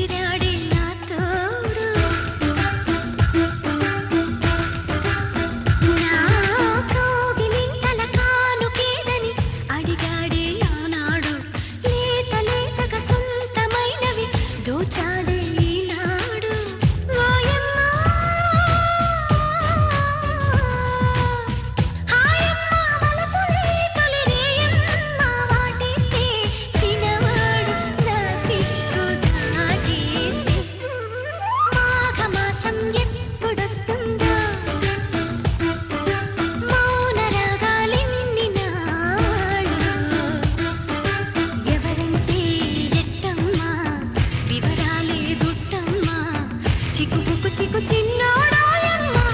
విసిరాడే నా తోడు నా కోగిలింతల కానుకేదని అడిగాడే ఆనాడు లేత లేతగా సొంతమైనవి దోచాడే ఈనాడు ఓయమ్మ హాయమ్మ వలపులే తొలి రేయమ్మ వాటేస్తే చిన్నవాడు నా సిగ్గు దాటేస్తే మాఘమాసం ఎప్పుడొస్తుందో మౌన రాగాలెన్ని నాడు ఎవరంటే ఎట్టమ్మా వివరాలే గుట్టమ్మా చిక్కుబుక్కు చిక్కు చిన్నోడాయమ్మా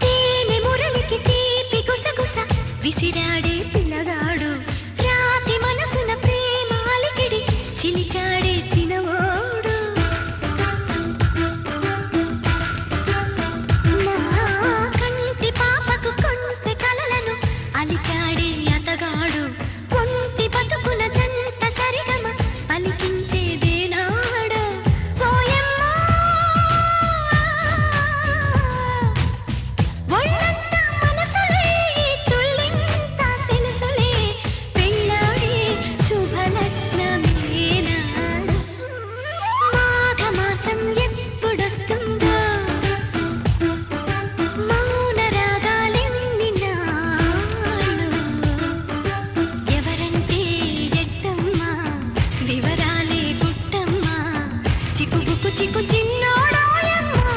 తేనె మురళికి తీపి గుసగుస విసిరాడే పిల్లగాడు రాతి మనసున ప్రేమ అలికిడి చిలికాడే చిన్నవాడు నా కంటి పాపకు కొంటె కలలను అలికాడే అతగాడు కొంటి బతుకుల జంట సరిగమ పలికించేదేనాడు ఓయమ్మ ఒళ్ళంతా మనసులే తుళ్ళింత తెలుసులే పెళ్ళాడే శుభలగ్నమేనాడు మాఘమాసం ఎప్పుడొస్తుందో మౌన రాగాలెన్ని నాడు ఎవరంటే ఎట్టమ్మా వివరాలే గుట్టమ్మా చిక్కుబుక్కు చిక్కు చిన్నోడాయమ్మా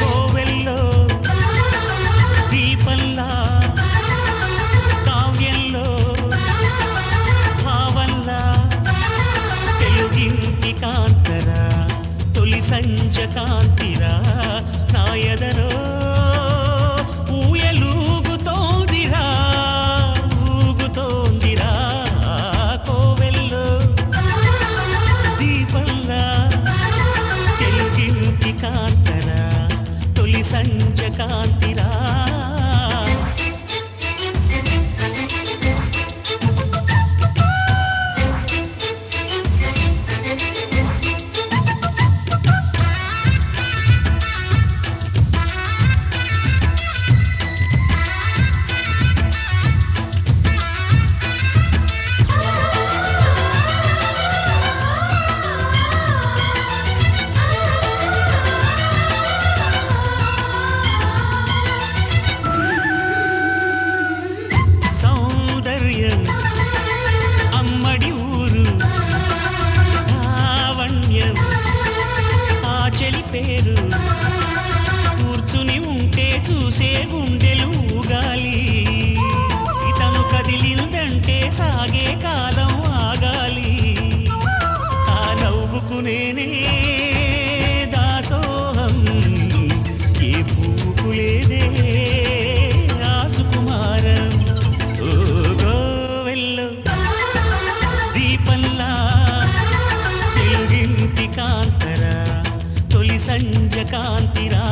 కోవెల్లో దీపంలా కావ్యంలో భావంలా తెలుగింటి కాంతరా తొలి సంజ కాంతిరా నా ఎదలో ఊయలూగుతోందిరా ఊగుతోందిరా కోవెల్లో దీపంలా తెలుగింటి కాంతరా తొలి సంజ కాంతిరా సౌందర్యం అమ్మడి ఊరు లావణ్యం ఆ చెలి పేరు కూర్చుని ఉంటే చూసే గుండెలు ఊగాలి ఇతను కదిలిందంటే సాగే కాలం ఆగాలి ఆ నవ్వుకునేనే దాసోహం ఏ పువ్వుకు లేదే ఆ సుకుమారం ఓ గోవెల్లో దీపంలా తెలుగింటి కాంతరా తొలి సంజ కాంతిరా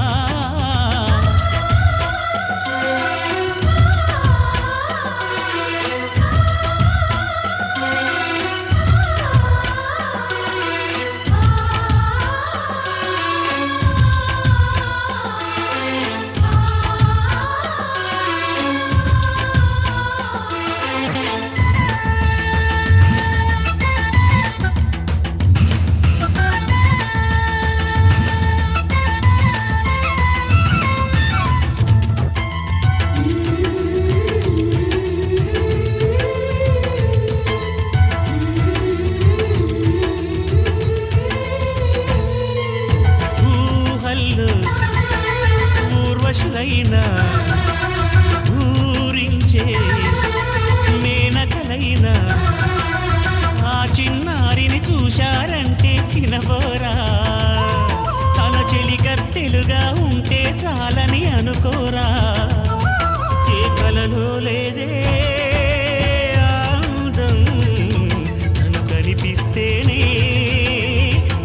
అనుకోరా తన చెలికత్తెలుగా ఉంటే చాలని అనుకోరా చేకలలో లేదే ఆనందం తను కనిపిస్తేనే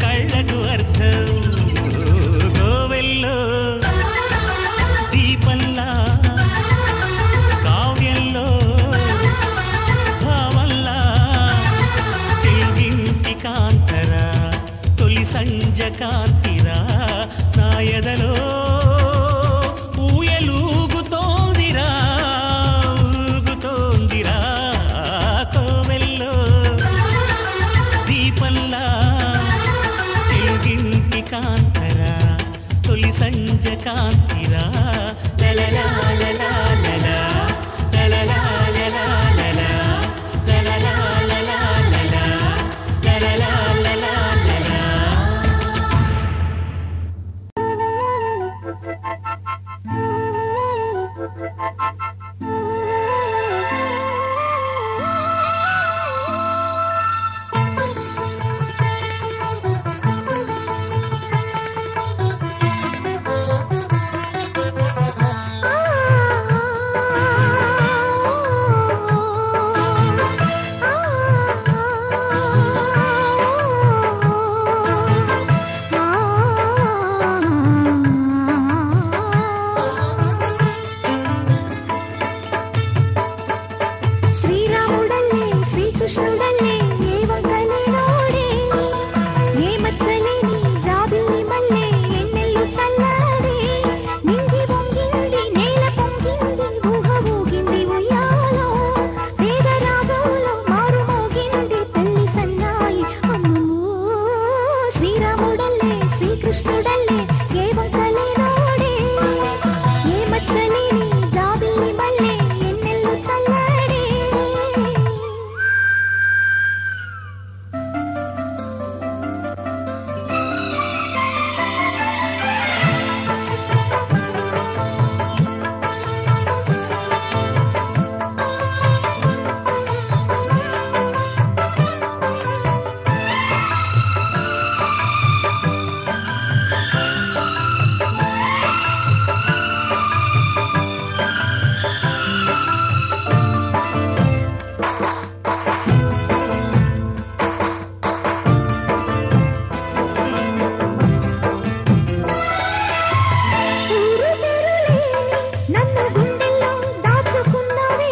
కళ్ళకు అర్థం గోవెల్లో దీపంలా కావ్యంలో భావంలా తెలుగింటి కాంతరా తొలి సంజ కాంతిరా నా ఎదలో ఊయలూగుతోందిరా ఊగుతోందిరా కోవెల్లో దీపంలా తెలుగింటి కాంతరా తొలి సంజ కాంతిరా లలలా లలా లలా లలలా లలా లలా లలలా లలా లలా లలలా లలా లలా శ్రీరాముడల్లే శ్రీకృష్ణుడల్లే ఏ వంకలే నోడే ఏ మచ్చలేని జాబిల్లి మల్లె ఎన్నెల్లు చల్లాడే నింగి వంగింది నేల పొంగింది ఊహ ఊగింది ఉయ్యాలో వేద రాగంలో మారు మోగింది పెళ్లి సన్నాయి అమ్మమ్మో శ్రీరాముడల్లే శ్రీకృష్ణుడల్లే ఏ వంకలే నోడే ఏ మచ్చలేని జాబిల్లి మల్లె ఎన్నెల్లు చల్లాడే ఊరు పేరులేని నన్ను గుండెల్లో దాచుకున్నావే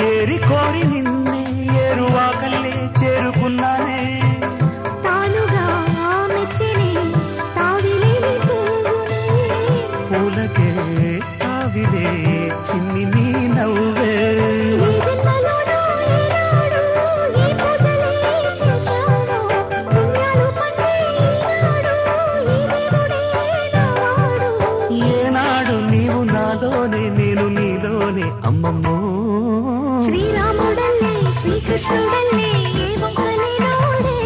ఏరి కోరి నిన్నే ఏరువాకల్లే చేరుకున్నానే తానుగా మెచ్చిని తావిలేని పువ్వునే పూలకే ఆవిలే చిన్ని నీ నవ్వే ఈ జన్మలోనూ ఈనాడు ఈ పూజలే చేశాను పుణ్యాలు పన్నే ఈనాడు ఈ దేవుడే నావాడు ఏనాడు నీవు నాలోనే నేను నీలోనే అమ్మమ్మో శ్రీరాముడల్లే శ్రీకృష్ణుడల్లే ఏ వంకలే నోడే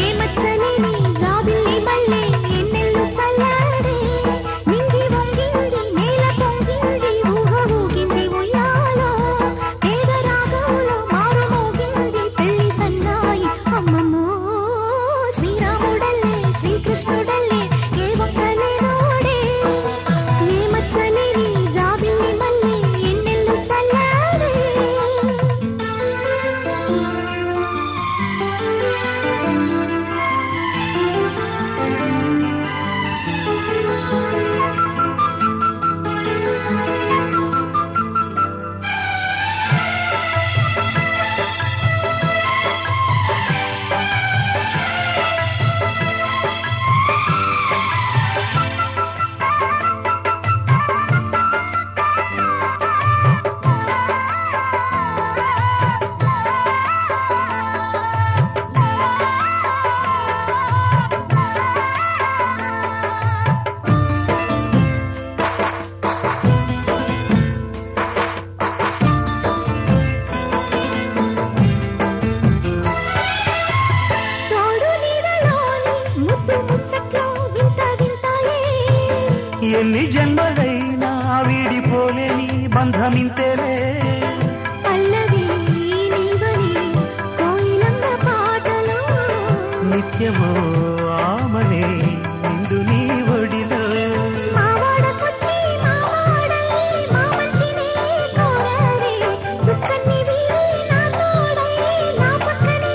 ఏ మచ్చలేని జాబిల్లి మల్లె ఎన్నెల్లు చల్లాడే నింగి వంగింది నేల పొంగింది ఊహ ఊగింది ఉయ్యాలో వేద రాగంలో మారు మోగింది పెళ్లి సన్నాయి అమ్మమ్మో శ్రీరాముడల్లే శ్రీకృష్ణుడల్లే ఏ వంకలే నోడే ఏ మచ్చలేని జాబిల్లి మల్లె ఎన్నెల్లు చల్లాడే ఎన్ని జన్మలైనా వీడిపోలేని బంధమింతేలే పల్లవి నీవని కోయిలమ్మ పాటలో నిత్యమో ఆమనే నిండు నీ ఒడిలో మావాడకొచ్చి మావాడై మా మంచినే కోరారే చుక్కనివి నా తోడై నా పక్కనే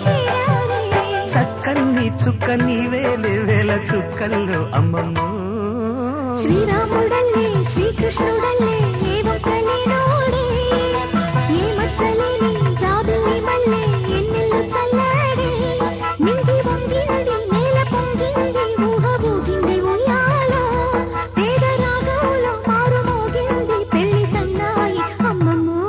చేరారే చక్కని చుక్కని వేలే వేల చుక్కల్లో అమ్మమ్మో శ్రీరాముడల్లే శ్రీకృష్ణుడల్లే ఏ ఒక్కలేనోడే ఏ మచ్చలేని జాబిల్లి మల్లె ఎన్నెల్లు చల్లాడే నింగి వంగింది నేల పొంగింది ఊహ ఊగింది ఉయ్యాలో పేద రాగంలో మారు మోగింది పెళ్లి సన్నాయి అమ్మమ్మో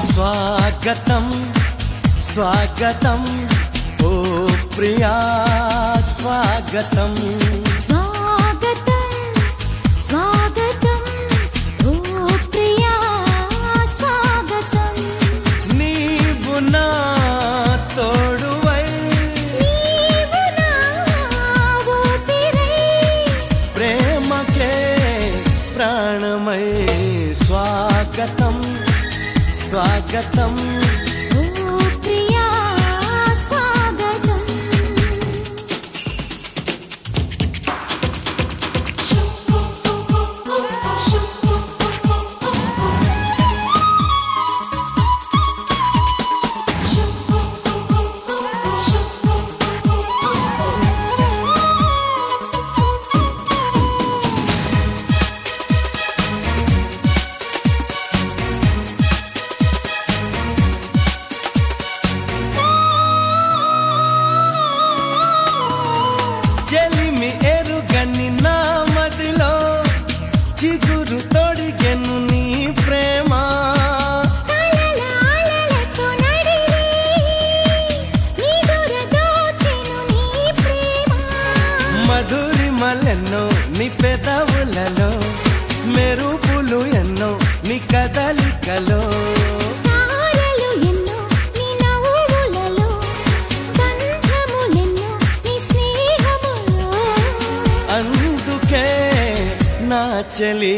స్వాగతం స్వాగతం ఓ ప్రియా స్వాగతం స్వాగతం స్వాగతం ఓ ప్రియా స్వాగతం నీవు నా తోడువై నీవు నా ఊపిరై ప్రేమకే ప్రాణమై స్వాగతం స్వాగతం ఓ ప్రియా స్వాగతం చెలిమి ఎరుగని నా మదిలో చిగురు తొడిగెను నీ ప్రేమ కలలాలలతో నడిరే నిదుర దోచెను నీ ప్రేమ మధురిమలెన్నో నీ పెదవులలో మెరుపులు ఎన్నో నీ కదలికలో తారలు ఎన్నో నీ నవ్వులలో గంధములెన్నో నీ స్నేహములో అందుకే నా చెలి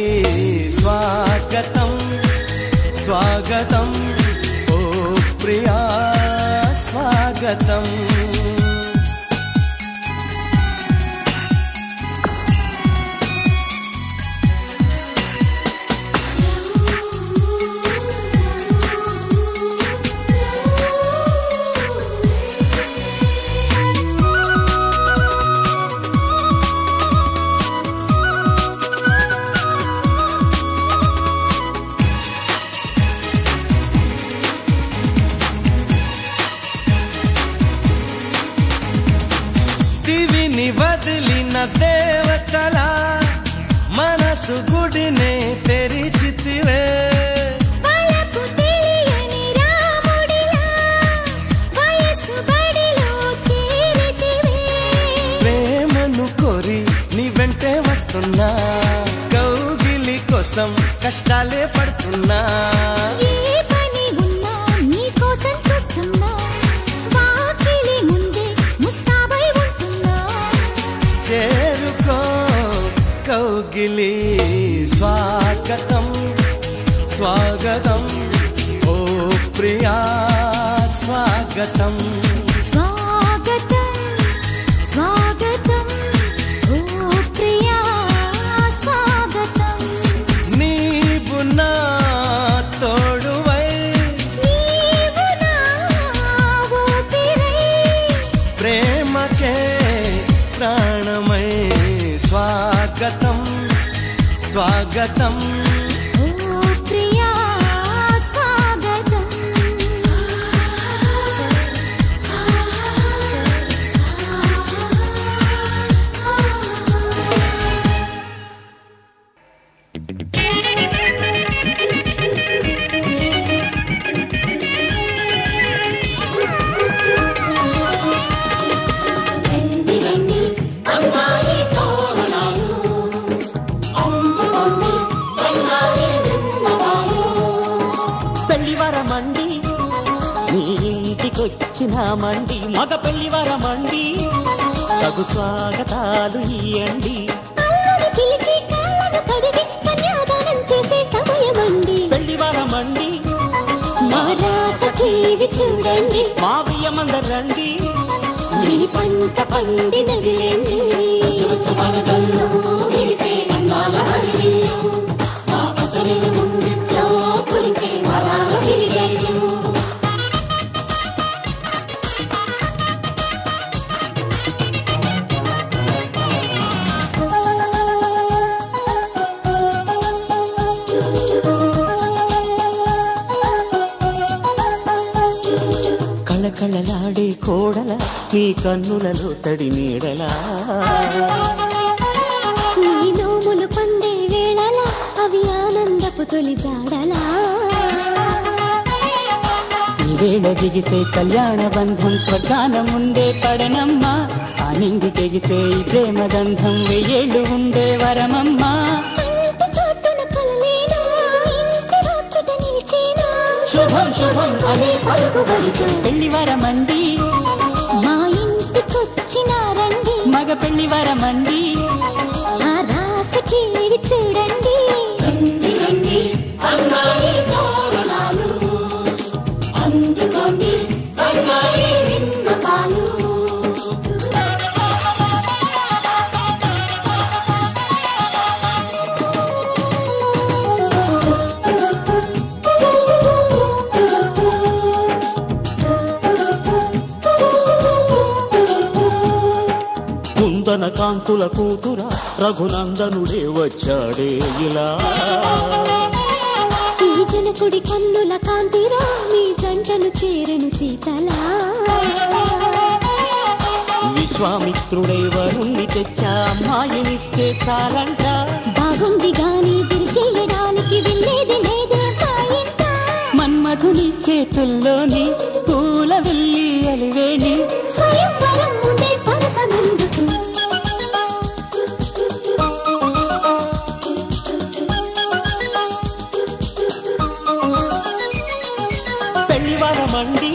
స్వాగతం స్వాగతం ఓ ప్రియా స్వాగతం దేవతల మనసు గుడినే తెరిచితివే వలపు తెలియని రాముడిలా వయసు బడిలో చేరితివే ప్రేమను కోరి నీ వెంటే వస్తున్నా కౌగిలి కోసం కష్టాలే పడుతున్నా ఏ పని ఉన్నా నీ కోసం చూస్తున్నా వాకిలి ముందే ముస్తాబై ఉంటున్నా చేరుకో కౌగిలి స్వాగతం స్వాగతం ఓ ప్రియా స్వాగతం స్వాగతం స్వాగతం ఓ ప్రియా స్వాగతం నీవు నా తోడువై నీవు నా ఊపిరై ప్రేమకే ప్రాణమై స్వాగతం స్వాగతం ఓ ప్రియా స్వాగతం పెళ్లివరమండి నీ ఇంటికొచ్చినామండి మగ పెళ్లివరమండి తగు స్వాగతాలు ఇయ్యండి అల్లుని పిలిచి కాళ్ళను కడిగి కన్యాదానం చేసే సమయమండి పెళ్లివరమండి మా రాసకేవి చూడండి మా బియ్యమందరండి నీ పంట పండినదిలేండి పులిసే వరాల గిరిజల్లు కళకళలాడే కోడల నీ కన్నులలో తడి నీడలా నీ నోములు పండే వేళలా అవి ఆనందపు తొలి జాడలా ఈ వేళ దిగిసే కళ్యాణ బంధం స్వర్గాన ముందే పడనమ్మా ఆ నింగి తెగిసే ఈ ప్రేమ గంధం వెయ్యేళ్ళు ఉండే వరమమ్మా కంటి చోటున కలలేనా ఇంటి రాత్రిగా నిలిచేనా శుభం శుభం అనే పలుకుబడితో పెళ్లివరమండి మా ఇంటికొచ్చినారండి మగ పెళ్లివరమండి ఆ రాసకేవి చూడండి అందుకోండి సన్నాయి విన్నపాలు కుందన కాంతుల కూతుర రఘునందనుడే వచ్చాడే ఇలా ఈ జనకుడి కన్నుల కాంతిరా నీ జంటను చేరెను సీతలా విశ్వామిత్రుడై వరుణ్ణి తెచ్చా అమ్మాయినిస్తే చాలంట బాగుంది గాని తిరిచేయడానికి వెళ్ళేది లేదే సాయంట మన్మధుని చేతుల్లోని పూల వెళ్ళి అలివేని స్వయంవరం ముందే సరసమెందుకు పెళ్లివరమండి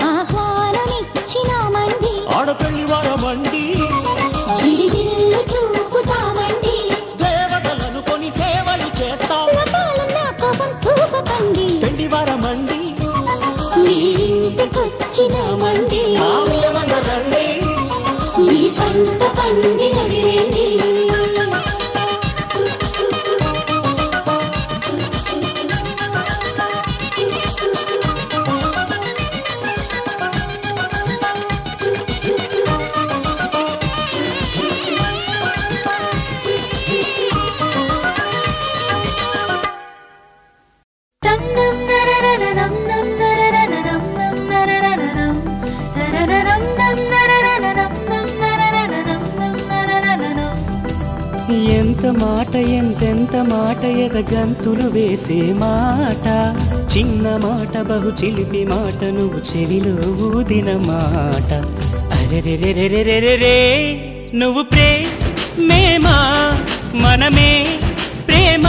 ఆహ్వానమిచ్చినామండి ఆడపెళ్లివరమండి గిరిగిరిల్లు చూపుతామండి దేవతలను కొని సేవలు చేస్తాం లోకాలున్న కోపం చూపకండి పెళ్లివరమండి ఎంత మాట ఎంతెంత మాట ఎదగంతులు వేసే మాట చిన్న మాట బహు చిలిపి మాట నువ్వు చెవిలో ఊదిన మాట అరెరెరెరెరెరెరే నువ్వు ప్రేమేమా మనమే ప్రేమ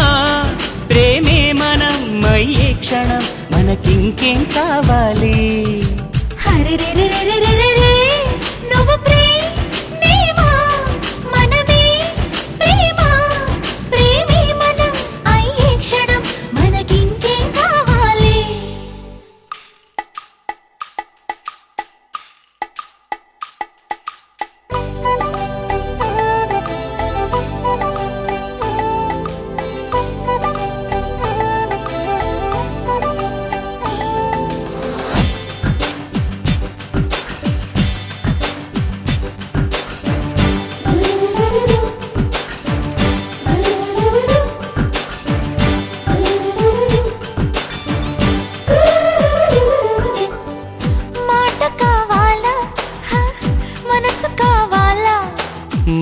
ప్రేమే మనం అయ్యే క్షణం మనకింకేం కావాలి హరెరెరెరెరెరెరే నువ్వు ప్రేమేమా మనమే ప్రేమ ప్రేమే మనం అయ్యే క్షణం మనకింకేం కావాలి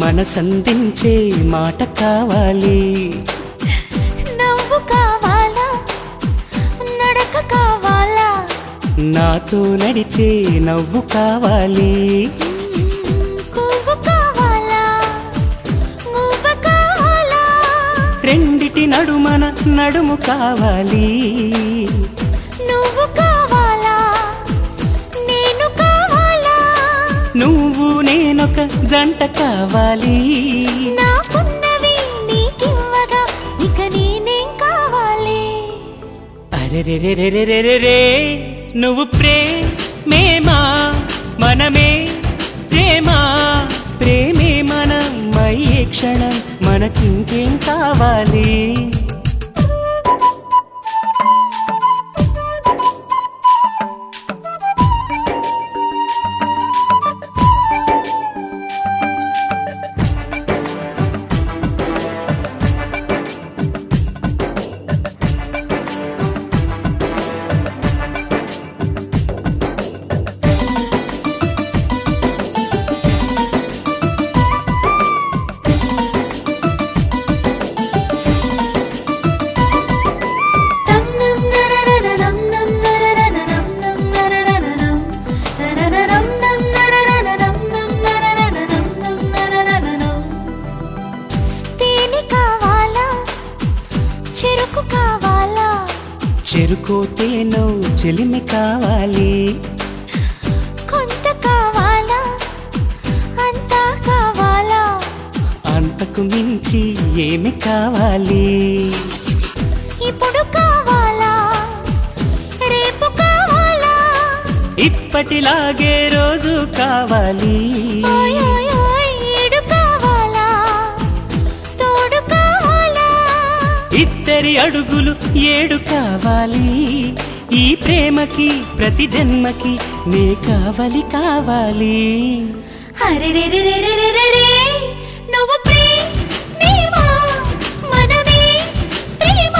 మనసందించే మాట కావాలి నవ్వు కావాలా నడక కావాలా నాతో నడిచే నవ్వు కావాలి పువ్వు కావాలా మువ్వ కావాలా రెండిటి నడుమన నడుము కావాలి నువ్వు కావాలా నేను కావాలా నువ్వు నేనొక జంట కావాలి నాకున్నవి నీకివ్వగా ఇక నేనేం కావాలి అరెరెరెరెరెరెరే నువ్వు ప్రేమేమా మనమే ప్రేమ ప్రేమే మనం అయ్యే క్షణం మనకింకేం కావాలి చెరుకోతేనో చెలిమి కావాలి కొంత కావాలా అంతా కావాలా అంతకు మించి ఏమి కావాలి ఇప్పుడు కావాలా రేపు కావాలా ఇప్పటిలాగే రోజు కావాలి ఓయ్ ఓయ్ ఓయ్ ఏడు కావాలా తోడు కావాలా ఇద్దరి అడుగులు ఏడు కావాలి ఈ ప్రేమకి ప్రతి జన్మకి నే కావాలి కావాలి హరెరెరెరెరెరెరే నువ్వు ప్రేమేమా మనమే ప్రేమ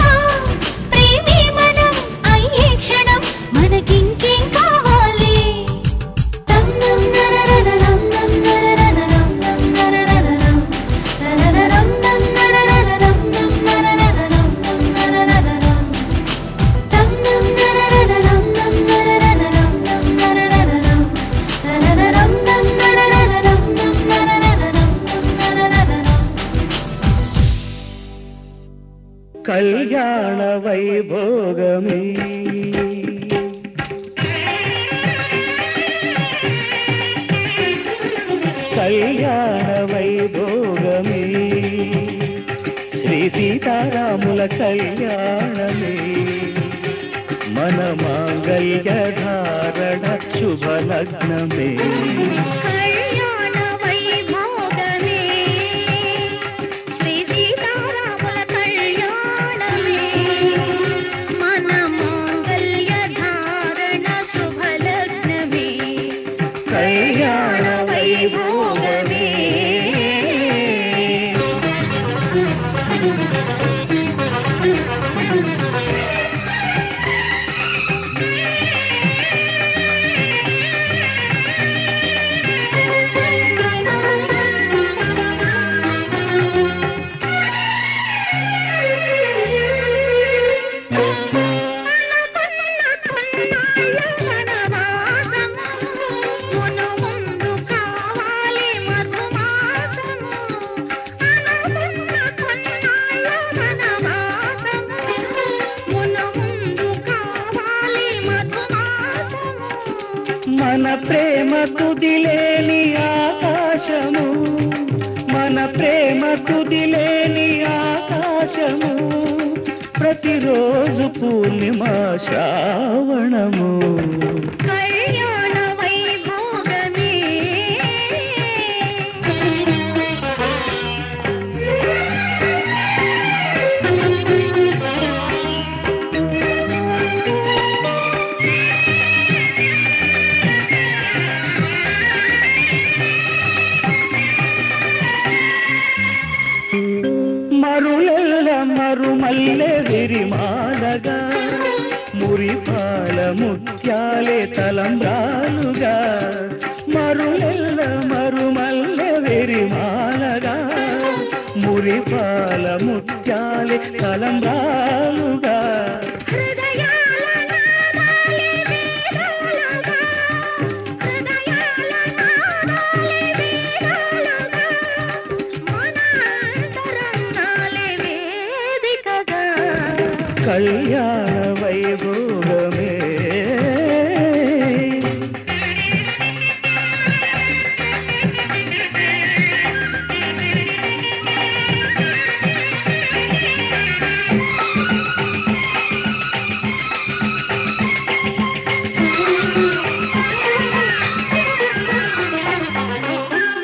ప్రేమే మనం అయ్యే క్షణం మనకింకేం కావాలి నం నరరరరం నం నరరరరం నం నరరరరం నరరరం నం నరరరరం నం నరరరరం నం నరరరరం నం నరరరరం నం నరరరరం నం నరరరరం నరరరం నం నరరరరం నం నరరరరం నం నరరరరం కళ్యాణ వైభోగమే కళ్యాణ వైభోగమే శ్రీ సీతారాముల కళ్యాణమే మన మాంగళ్య ధారణ శుభలగ్నమే కళ్యాణ వైభోగమే శ్రీ సీతారాముల కళ్యాణమే మన మాంగళ్య ధారణ శుభలగ్నమే కళ్యాణ వైభోగమే ప్రేమ తుదిలేని ఆకాశము, మన ప్రేమ తుదిలేని ఆకాశము, ప్రతిరోజు పూర్ణిమ శ్రావణము. కళ్యాణ వైభోగమే మరులెల్ల మరుమల్లె విరిమాలగా, మురిపాల ముత్యాలే తలంబ్రాలుగా. మరులెల్ల మరుమల్లె విరిమాలగా, మురిపాల ముత్యాలే తలంబ్రాలుగా. కళ్యాణ వైభోగమే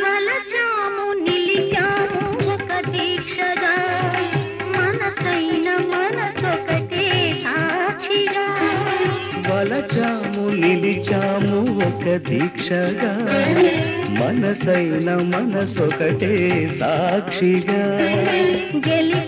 వలచాము నిలిచాము ఒక దీక్షగా, మనసైన మనసొకటే సాక్షిగా. వలచాము నిలిచాము ఒక దీక్షగా, మనసైన మనసొకటే సాక్షిగా. గెలి